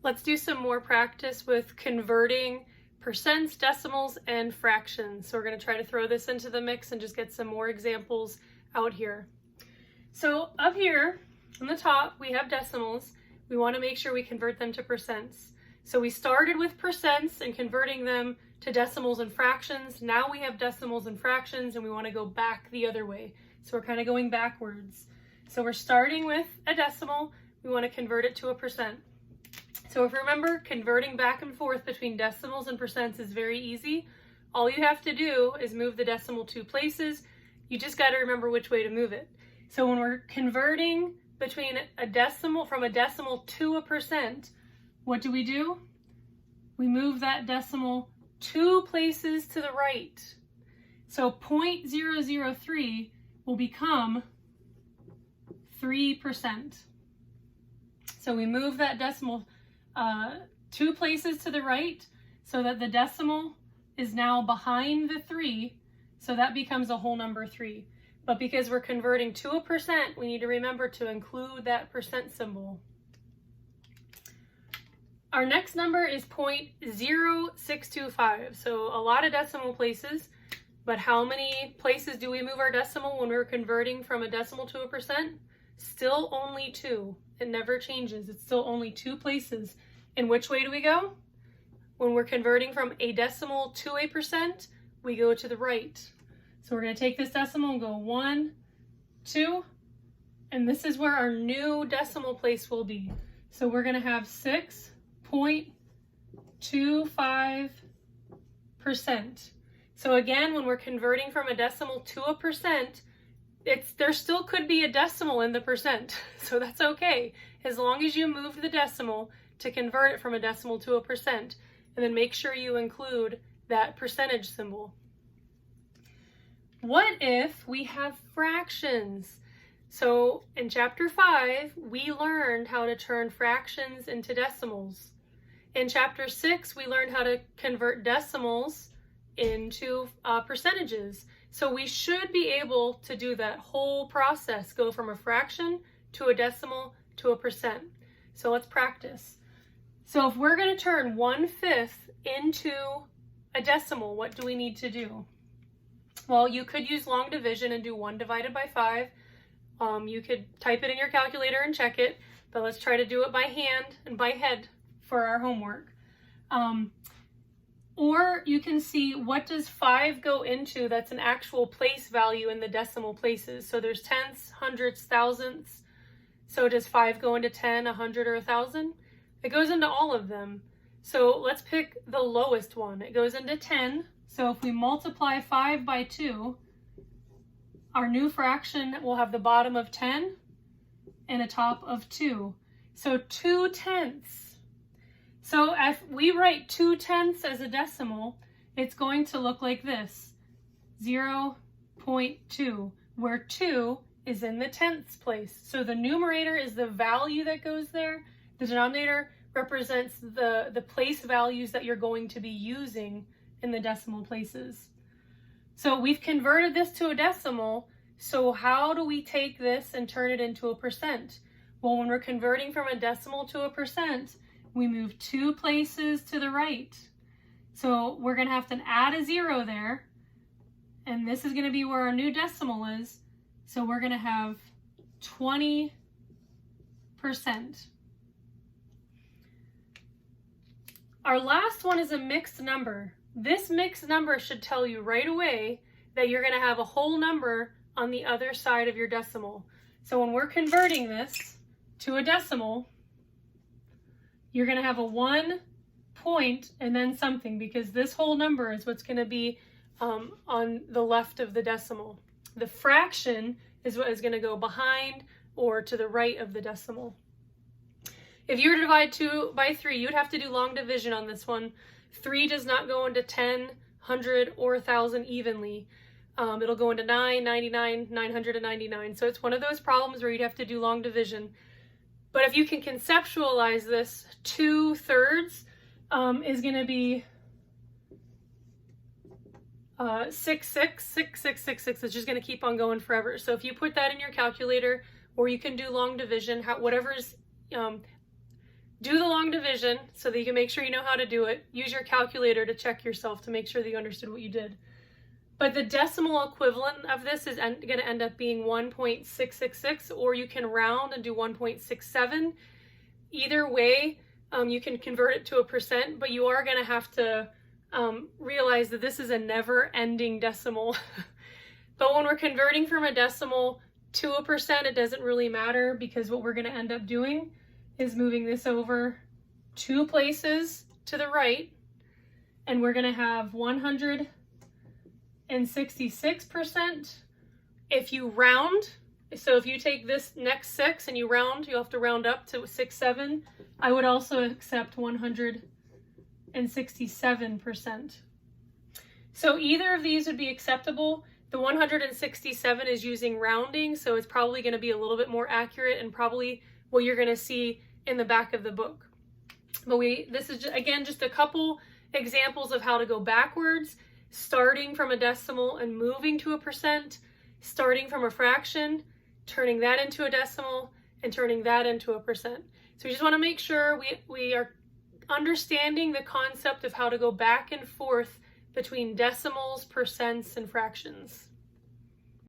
Let's do some more practice with converting percents, decimals, and fractions. So we're going to try to throw this into the mix and just get some more examples out here. So up here on the top, we have decimals. We want to make sure we convert them to percents. So we started with percents and converting them to decimals and fractions. Now we have decimals and fractions, and we want to go back the other way. So we're kind of going backwards. So we're starting with a decimal. We want to convert it to a percent. So if you remember, converting back and forth between decimals and percents is very easy. All you have to do is move the decimal 2 places. You just got to remember which way to move it. So when we're converting between a decimal, from a decimal to a percent, what do? We move that decimal 2 places to the right. So 0.003 will become 3%. So we move that decimal 2 places to the right so that the decimal is now behind the 3, so that becomes a whole number 3. But because we're converting to a percent, we need to remember to include that percent symbol. Our next number is 0.0625. So a lot of decimal places, but how many places do we move our decimal when we're converting from a decimal to a percent? Still only 2. It never changes. It's still only 2 places. And which way do we go? When we're converting from a decimal to a percent, we go to the right. So we're going to take this decimal and go 1, 2, and this is where our new decimal place will be. So we're going to have 6.25%. So again, when we're converting from a decimal to a percent, there still could be a decimal in the percent, so that's okay, as long as you moved the decimal to convert it from a decimal to a percent, and then make sure you include that percentage symbol. What if we have fractions? So in chapter 5, we learned how to turn fractions into decimals. In chapter 6, we learned how to convert decimals into percentages. So we should be able to do that whole process, go from a fraction to a decimal to a percent. So let's practice. So if we're going to turn 1/5 into a decimal, what do we need to do? Well, you could use long division and do 1 divided by 5. You could type it in your calculator and check it, but let's try to do it by hand and by head for our homework. Or you can see, what does 5 go into that's an actual place value in the decimal places? So there's tenths, hundredths, thousandths. So does 5 go into 10, 100, or 1,000? It goes into all of them. So let's pick the lowest one. It goes into 10. So if we multiply 5 by 2, our new fraction will have the bottom of 10 and a top of 2. So 2/10. So if we write 2/10 as a decimal, it's going to look like this, 0.2, where 2 is in the tenths place. So the numerator is the value that goes there. The denominator represents the place values that you're going to be using in the decimal places. So we've converted this to a decimal. So how do we take this and turn it into a percent? Well, when we're converting from a decimal to a percent, we move 2 places to the right. So we're going to have to add a 0 there. And this is going to be where our new decimal is. So we're going to have 20%. Our last one is a mixed number. This mixed number should tell you right away that you're going to have a whole number on the other side of your decimal. So when we're converting this to a decimal, you're going to have a 1 point and then something, because this whole number is what's going to be on the left of the decimal. The fraction is what is going to go behind or to the right of the decimal. If you were to divide 2 by 3, you'd have to do long division on this one. 3 does not go into 10, 100, or 1,000 evenly. It'll go into 9, 99, 999. So it's one of those problems where you'd have to do long division. But if you can conceptualize this, 2/3 is going to be 6, 6, 6, 6, 6, 6. It's just going to keep on going forever. So if you put that in your calculator, or you can do long division, whatever's do the long division so that you can make sure you know how to do it. Use your calculator to check yourself to make sure that you understood what you did. But the decimal equivalent of this is going to end up being 1.666, or you can round and do 1.67. Either way, you can convert it to a percent, but you are going to have to realize that this is a never-ending decimal. But when we're converting from a decimal to a percent, it doesn't really matter, because what we're going to end up doing is moving this over 2 places to the right, and we're going to have 166%. If you round, so if you take this next 6 and you round, you'll have to round up to 67. I would also accept 167%. So either of these would be acceptable. The 167 is using rounding, so it's probably going to be a little bit more accurate and probably what you're going to see in the back of the book. But this is, again, just a couple examples of how to go backwards, starting from a decimal and moving to a percent, starting from a fraction, turning that into a decimal, and turning that into a percent. So we just want to make sure we are understanding the concept of how to go back and forth between decimals, percents, and fractions.